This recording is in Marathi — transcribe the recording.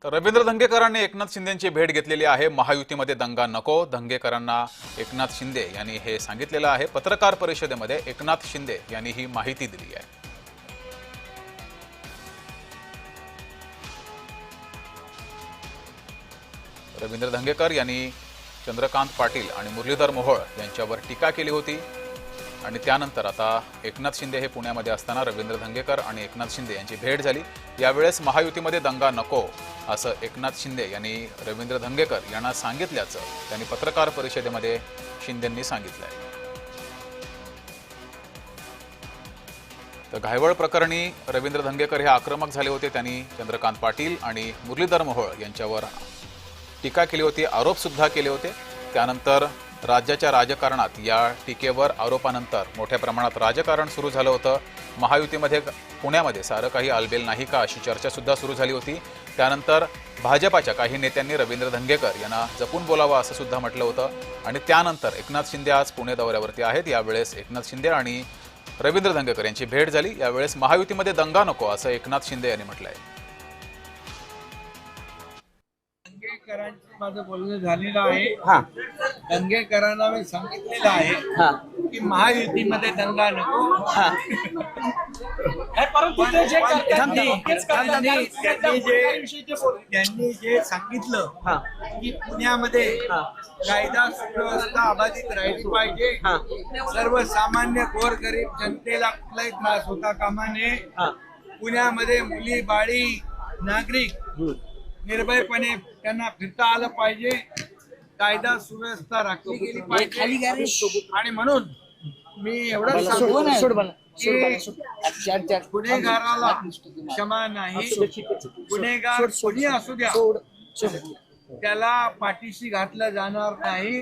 तर रवींद्र धंगेकरांनी एकनाथ शिंदेची भेट घेतलेली आहे। महायुतीमध्ये दंगा नको, धंगेकरांना एकनाथ शिंदे यांनी हे सांगितलेलं आहे। पत्रकार परिषदेमध्ये एकनाथ शिंदे यांनी ही माहिती दिली आहे। रवींद्र धंगेकर यांनी चंद्रकांत पाटील आणि मुरलीधर मोहोळ यांच्यावर टीका केली होती आणि त्यानंतर आता एकनाथ शिंदे हे पुण्यामध्ये असताना रवींद्र धंगेकर आणि एकनाथ शिंदे यांची भेट झाली। यावेळेस महायुतीमध्ये दंगा नको असं एकनाथ शिंदे यांनी रवींद्र धंगेकर यांना सांगितल्याचं त्यांनी पत्रकार परिषदेमध्ये शिंदेंनी सांगितलंय। तर घायवळ प्रकरणी रवींद्र धंगेकर हे आक्रमक झाले होते। त्यांनी चंद्रकांत पाटील आणि मुरलीधर मोहोळ यांच्यावर टीका केली होती, आरोप सुद्धा केले होते। त्यानंतर राज्याच्या राजकारणात या टीकेवर आरोपानंतर मोठ्या प्रमाणात राजकारण सुरू झालं होतं। महायुतीमध्ये पुण्यामध्ये सारं काही आलबेल नाही का अशी चर्चा सुद्धा सुरू झाली होती। त्यानंतर भाजपाच्या काही नेत्यांनी रवींद्र धंगेकर यांना जपून बोलावं असं सुद्धा म्हटलं होतं आणि त्यानंतर एकनाथ शिंदे आज पुणे दौऱ्यावरती आहेत। यावेळेस एकनाथ शिंदे आणि रवींद्र धंगेकर यांची भेट झाली। यावेळेस महायुतीमध्ये दंगा नको असं एकनाथ शिंदे यांनी म्हटलंय। दंगेकरांचं माझं बोलणं झालेलं आहे। दंगेकरांना मी सांगितलेलं आहे की महायुतीमध्ये दंगा नको। त्यांनी जे सांगितलं की पुण्यामध्ये कायदा सुव्यवस्था अबाधित राहिली पाहिजे, सर्वसामान्य गोरगरीब जनतेला कुठलाही त्रास होता कामा नये, पुण्यामध्ये मुली बाळी नागरिक निर्भयपणे त्यांना फिरता आलं पाहिजे, कायदा सुव्यवस्था राखली गेली पाहिजे आणि म्हणून मी एवढं सांगतो की गुन्हेगाराला क्षमा नाही। गुन्हेगार कोणी असू द्या त्याला पाठीशी घातलं जाणार नाही।